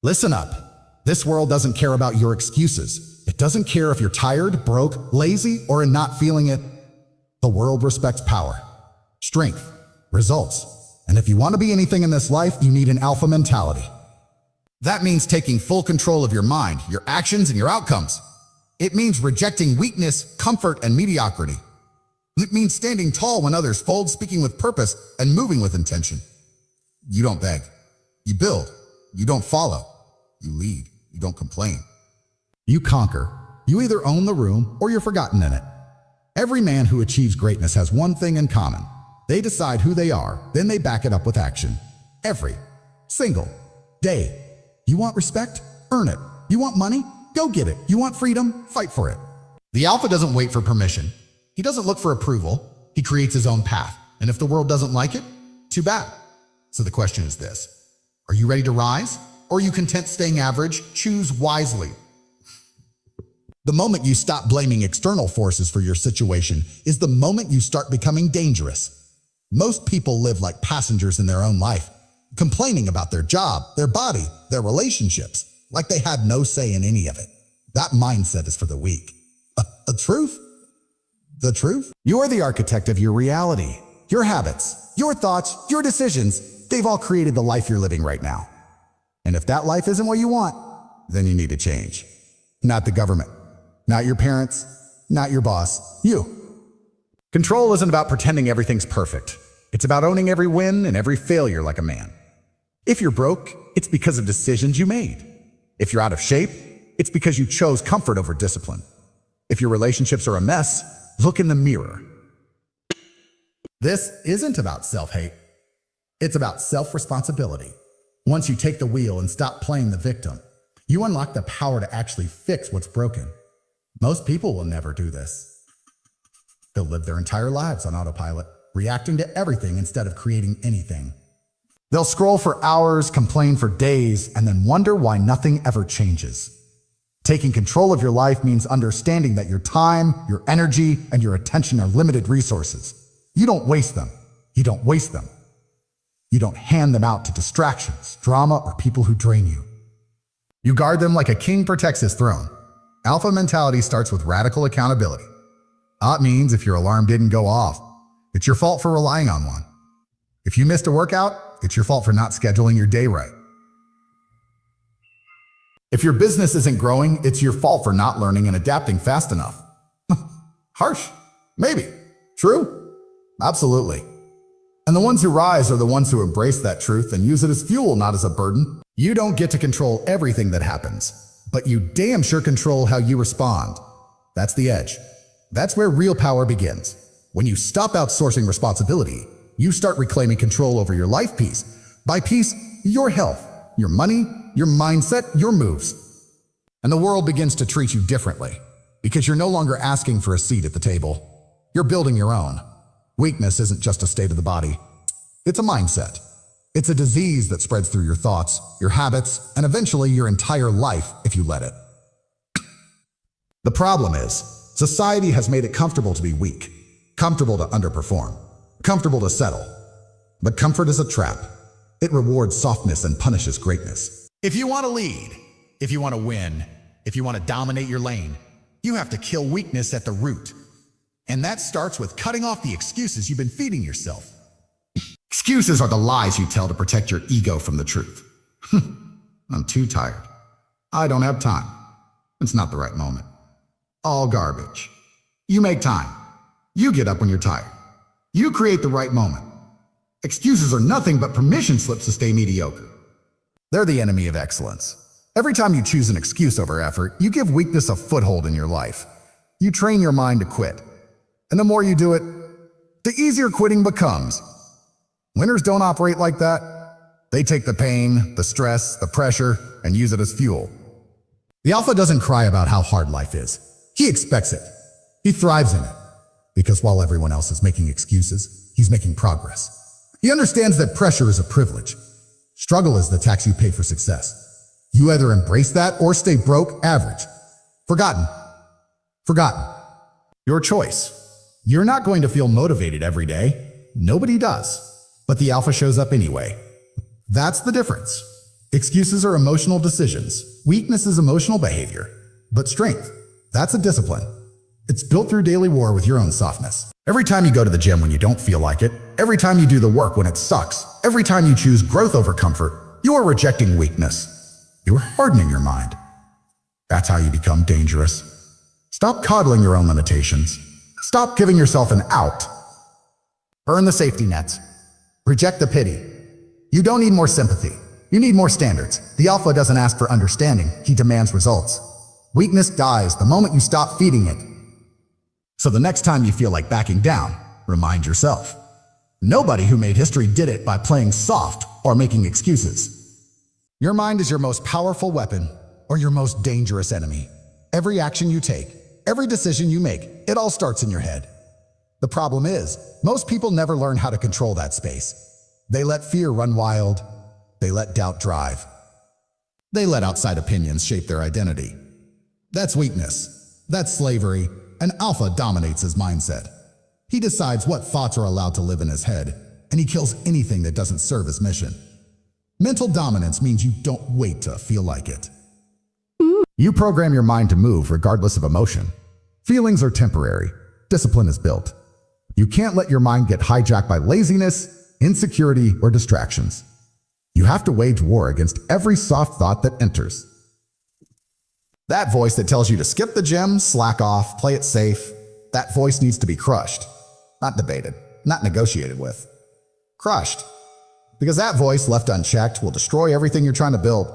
Listen up. This world doesn't care about your excuses. It doesn't care if you're tired, broke, lazy, or in not feeling it. The world respects power, strength, results. And if you want to be anything in this life, you need an alpha mentality. That means taking full control of your mind, your actions, and your outcomes. It means rejecting weakness, comfort, and mediocrity. It means standing tall when others fold, speaking with purpose, and moving with intention. You don't beg. You build. You don't follow. You lead. You don't complain. You conquer. You either own the room or you're forgotten in it. Every man who achieves greatness has one thing in common. They decide who they are, then they back it up with action. Every single day. You want respect? Earn it. You want money? Go get it. You want freedom? Fight for it. The alpha doesn't wait for permission. He doesn't look for approval. He creates his own path. And if the world doesn't like it, too bad. So the question is this: are you ready to rise? Or are you content staying average? Choose wisely. The moment you stop blaming external forces for your situation is the moment you start becoming dangerous. Most people live like passengers in their own life, complaining about their job, their body, their relationships, like they had no say in any of it. That mindset is for the weak. The truth? The truth? You are the architect of your reality. Your habits, your thoughts, your decisions, they've all created the life you're living right now. And if that life isn't what you want, then you need to change. Not the government, not your parents, not your boss, you. Control isn't about pretending everything's perfect. It's about owning every win and every failure like a man. If you're broke, it's because of decisions you made. If you're out of shape, it's because you chose comfort over discipline. If your relationships are a mess, look in the mirror. This isn't about self-hate. It's about self-responsibility. Once you take the wheel and stop playing the victim, you unlock the power to actually fix what's broken. Most people will never do this. They'll live their entire lives on autopilot, reacting to everything instead of creating anything. They'll scroll for hours, complain for days, and then wonder why nothing ever changes. Taking control of your life means understanding that your time, your energy, and your attention are limited resources. You don't waste them. You don't waste them. You don't hand them out to distractions, drama, or people who drain you. You guard them like a king protects his throne. Alpha mentality starts with radical accountability. That means if your alarm didn't go off, it's your fault for relying on one. If you missed a workout, it's your fault for not scheduling your day right. If your business isn't growing, it's your fault for not learning and adapting fast enough. Harsh? Maybe. True? Absolutely. And the ones who rise are the ones who embrace that truth and use it as fuel, not as a burden. You don't get to control everything that happens, but you damn sure control how you respond. That's the edge. That's where real power begins. When you stop outsourcing responsibility, you start reclaiming control over your life piece by piece, your health, your money, your mindset, your moves. And the world begins to treat you differently because you're no longer asking for a seat at the table. You're building your own. Weakness isn't just a state of the body. It's a mindset. It's a disease that spreads through your thoughts, your habits, and eventually your entire life if you let it. The problem is, society has made it comfortable to be weak, comfortable to underperform, comfortable to settle. But comfort is a trap. It rewards softness and punishes greatness. If you want to lead, if you want to win, if you want to dominate your lane, you have to kill weakness at the root. And that starts with cutting off the excuses you've been feeding yourself. Excuses are the lies you tell to protect your ego from the truth. I'm too tired. I don't have time. It's not the right moment. All garbage. You make time. You get up when you're tired. You create the right moment. Excuses are nothing but permission slips to stay mediocre. They're the enemy of excellence. Every time you choose an excuse over effort, you give weakness a foothold in your life. You train your mind to quit. And the more you do it, the easier quitting becomes. Winners don't operate like that. They take the pain, the stress, the pressure, and use it as fuel. The alpha doesn't cry about how hard life is. He expects it. He thrives in it. Because while everyone else is making excuses, he's making progress. He understands that pressure is a privilege. Struggle is the tax you pay for success. You either embrace that or stay broke, average. Forgotten. Forgotten. Your choice. You're not going to feel motivated every day. Nobody does. But the alpha shows up anyway. That's the difference. Excuses are emotional decisions. Weakness is emotional behavior. But strength, that's a discipline. It's built through daily war with your own softness. Every time you go to the gym when you don't feel like it, every time you do the work when it sucks, every time you choose growth over comfort, you are rejecting weakness. You are hardening your mind. That's how you become dangerous. Stop coddling your own limitations. Stop giving yourself an out. Burn the safety nets. Reject the pity. You don't need more sympathy. You need more standards. The alpha doesn't ask for understanding, he demands results. Weakness dies the moment you stop feeding it. So the next time you feel like backing down, remind yourself. Nobody who made history did it by playing soft or making excuses. Your mind is your most powerful weapon or your most dangerous enemy. Every action you take, every decision you make, it all starts in your head. The problem is, most people never learn how to control that space. They let fear run wild. They let doubt drive. They let outside opinions shape their identity. That's weakness. That's slavery. An alpha dominates his mindset. He decides what thoughts are allowed to live in his head, and he kills anything that doesn't serve his mission. Mental dominance means you don't wait to feel like it. You program your mind to move regardless of emotion. Feelings are temporary. Discipline is built. You can't let your mind get hijacked by laziness, insecurity, or distractions. You have to wage war against every soft thought that enters. That voice that tells you to skip the gym, slack off, play it safe, that voice needs to be crushed. Not debated, not negotiated with. Crushed. Because that voice, left unchecked, will destroy everything you're trying to build.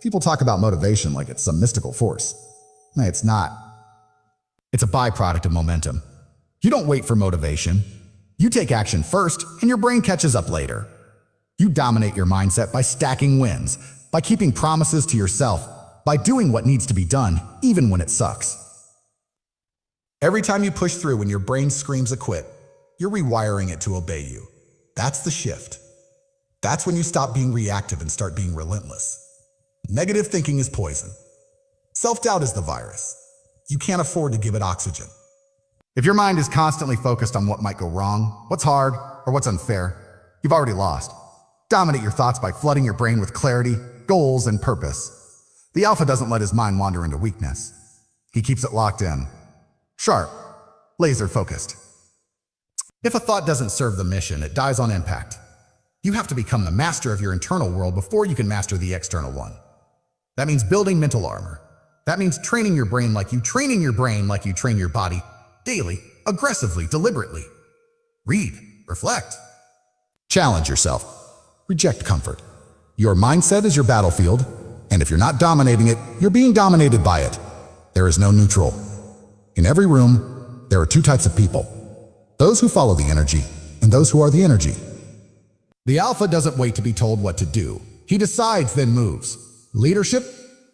People talk about motivation like it's some mystical force. No, it's not. It's a byproduct of momentum. You don't wait for motivation. You take action first, and your brain catches up later. You dominate your mindset by stacking wins, by keeping promises to yourself, by doing what needs to be done, even when it sucks. Every time you push through when your brain screams a quit, you're rewiring it to obey you. That's the shift. That's when you stop being reactive and start being relentless. Negative thinking is poison. Self-doubt is the virus. You can't afford to give it oxygen. If your mind is constantly focused on what might go wrong, what's hard, or what's unfair, you've already lost. Dominate your thoughts by flooding your brain with clarity, goals, and purpose. The alpha doesn't let his mind wander into weakness. He keeps it locked in. Sharp. Laser focused. If a thought doesn't serve the mission, it dies on impact. You have to become the master of your internal world before you can master the external one. That means building mental armor. That means training your brain like you train your body, daily, aggressively, deliberately. Read, reflect. Challenge yourself. Reject comfort. Your mindset is your battlefield, and if you're not dominating it, you're being dominated by it. There is no neutral. In every room, there are two types of people. Those who follow the energy, and those who are the energy. The alpha doesn't wait to be told what to do. He decides, then moves. Leadership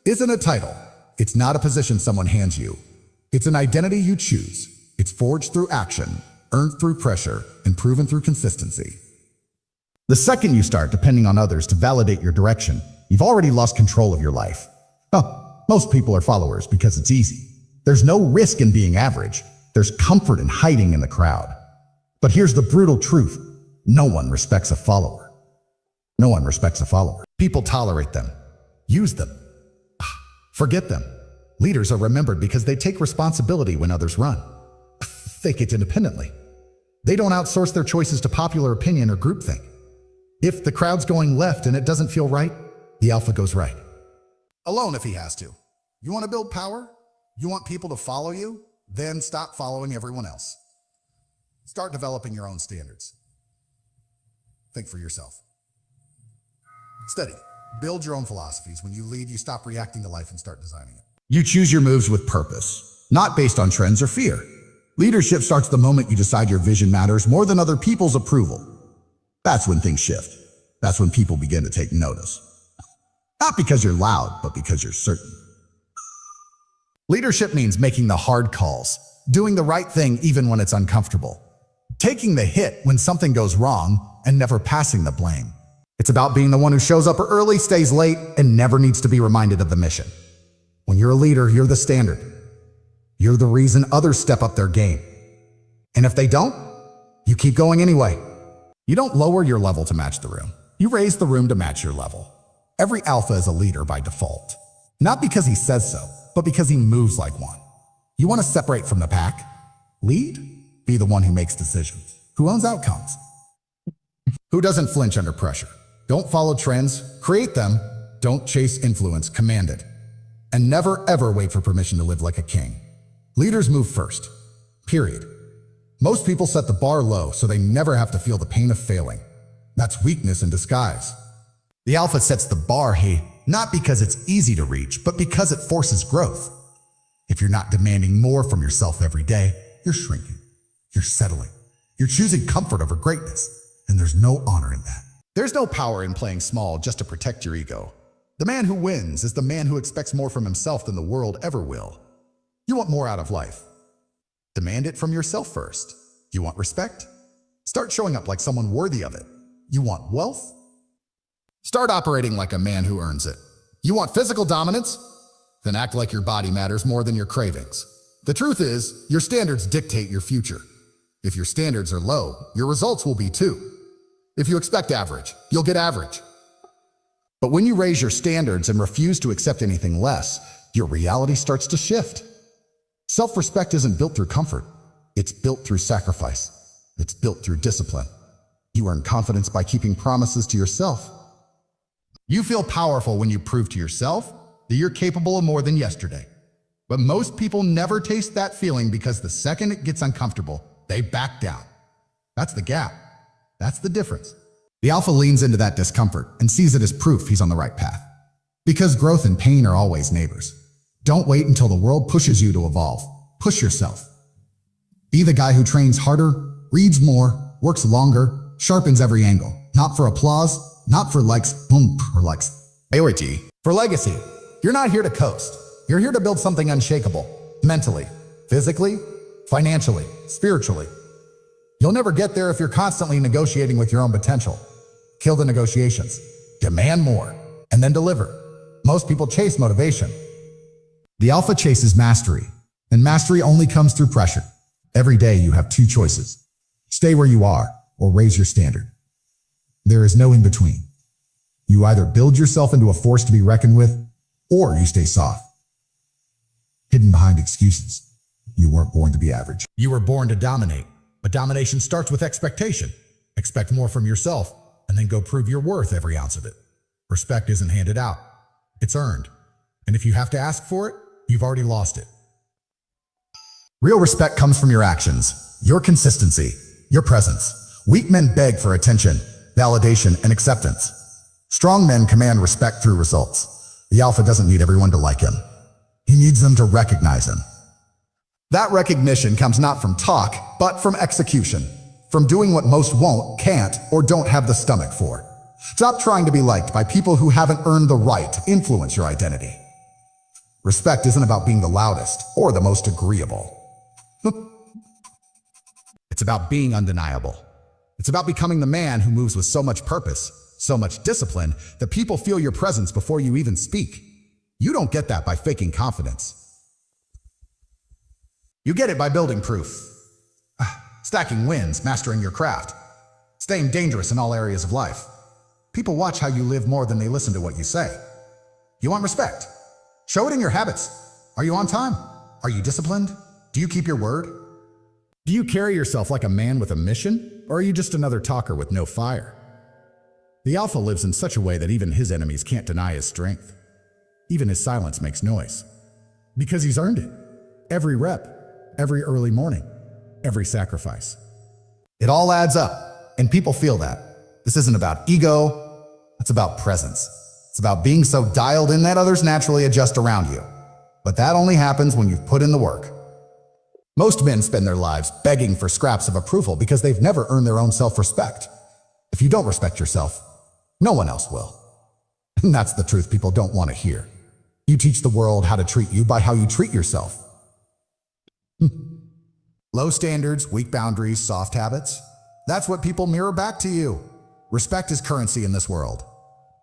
isn't a title. It's not a position someone hands you. It's an identity you choose. It's forged through action, earned through pressure, and proven through consistency. The second you start depending on others to validate your direction, you've already lost control of your life. Most people are followers because it's easy. There's no risk in being average. There's comfort in hiding in the crowd. But here's the brutal truth. No one respects a follower. No one respects a follower. People tolerate them. Use them. Forget them. Leaders are remembered because they take responsibility when others run. Think it independently. They don't outsource their choices to popular opinion or groupthink. If the crowd's going left and it doesn't feel right, the alpha goes right. Alone if he has to. You want to build power? You want people to follow you? Then stop following everyone else. Start developing your own standards. Think for yourself. Study. Build your own philosophies. When you lead, you stop reacting to life and start designing it. You choose your moves with purpose, not based on trends or fear. Leadership starts the moment you decide your vision matters more than other people's approval. That's when things shift. That's when people begin to take notice. Not because you're loud, but because you're certain. Leadership means making the hard calls, doing the right thing even when it's uncomfortable, taking the hit when something goes wrong, and never passing the blame. It's about being the one who shows up early, stays late, and never needs to be reminded of the mission. When you're a leader, you're the standard. You're the reason others step up their game. And if they don't, you keep going anyway. You don't lower your level to match the room. You raise the room to match your level. Every alpha is a leader by default. Not because he says so, but because he moves like one. You want to separate from the pack? Lead? Be the one who makes decisions, who owns outcomes, who doesn't flinch under pressure. Don't follow trends, create them. Don't chase influence, command it. And never ever wait for permission to live like a king. Leaders move first. Period. Most people set the bar low so they never have to feel the pain of failing. That's weakness in disguise. The alpha sets the bar high, not because it's easy to reach, but because it forces growth. If you're not demanding more from yourself every day, you're shrinking. You're settling. You're choosing comfort over greatness, and there's no honor in that. There's no power in playing small just to protect your ego. The man who wins is the man who expects more from himself than the world ever will. You want more out of life. Demand it from yourself first. You want respect? Start showing up like someone worthy of it. You want wealth? Start operating like a man who earns it. You want physical dominance? Then act like your body matters more than your cravings. The truth is, your standards dictate your future. If your standards are low, your results will be too. If you expect average, you'll get average. But when you raise your standards and refuse to accept anything less, your reality starts to shift. Self-respect isn't built through comfort. It's built through sacrifice. It's built through discipline. You earn confidence by keeping promises to yourself. You feel powerful when you prove to yourself that you're capable of more than yesterday. But most people never taste that feeling because the second it gets uncomfortable, they back down. That's the gap. That's the difference. The alpha leans into that discomfort and sees it as proof he's on the right path. Because growth and pain are always neighbors. Don't wait until the world pushes you to evolve. Push yourself. Be the guy who trains harder, reads more, works longer, sharpens every angle. Not for applause, not for likes, or likes. Mediocrity. For legacy. You're not here to coast. You're here to build something unshakable. Mentally, physically, financially, spiritually. You'll never get there if you're constantly negotiating with your own potential. Kill the negotiations. Demand more. And then deliver. Most people chase motivation. The alpha chases mastery. And mastery only comes through pressure. Every day you have two choices. Stay where you are or raise your standard. There is no in between. You either build yourself into a force to be reckoned with, or you stay soft. Hidden behind excuses. You weren't born to be average. You were born to dominate. But domination starts with expectation. Expect more from yourself, and then go prove your worth every ounce of it. Respect isn't handed out. It's earned. And if you have to ask for it, you've already lost it. Real respect comes from your actions, your consistency, your presence. Weak men beg for attention, validation, and acceptance. Strong men command respect through results. The alpha doesn't need everyone to like him. He needs them to recognize him. That recognition comes not from talk, but from execution. From doing what most won't, can't, or don't have the stomach for. Stop trying to be liked by people who haven't earned the right to influence your identity. Respect isn't about being the loudest or the most agreeable. It's about being undeniable. It's about becoming the man who moves with so much purpose, so much discipline, that people feel your presence before you even speak. You don't get that by faking confidence. You get it by building proof. Stacking wins, mastering your craft. Staying dangerous in all areas of life. People watch how you live more than they listen to what you say. You want respect? Show it in your habits. Are you on time? Are you disciplined? Do you keep your word? Do you carry yourself like a man with a mission? Or are you just another talker with no fire? The alpha lives in such a way that even his enemies can't deny his strength. Even his silence makes noise. Because he's earned it. Every rep, every early morning, every sacrifice. It all adds up, and people feel that. This isn't about ego, it's about presence. It's about being so dialed in that others naturally adjust around you. But that only happens when you've put in the work. Most men spend their lives begging for scraps of approval because they've never earned their own self-respect. If you don't respect yourself, no one else will. And that's the truth people don't want to hear. You teach the world how to treat you by how you treat yourself. Low standards, weak boundaries, soft habits. That's what people mirror back to you. Respect is currency in this world.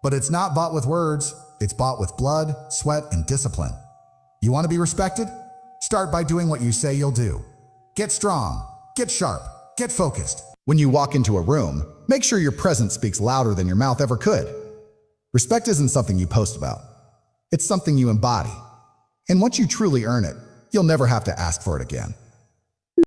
But it's not bought with words. It's bought with blood, sweat, and discipline. You want to be respected? Start by doing what you say you'll do. Get strong, get sharp, get focused. When you walk into a room, make sure your presence speaks louder than your mouth ever could. Respect isn't something you post about. It's something you embody. And once you truly earn it, you'll never have to ask for it again.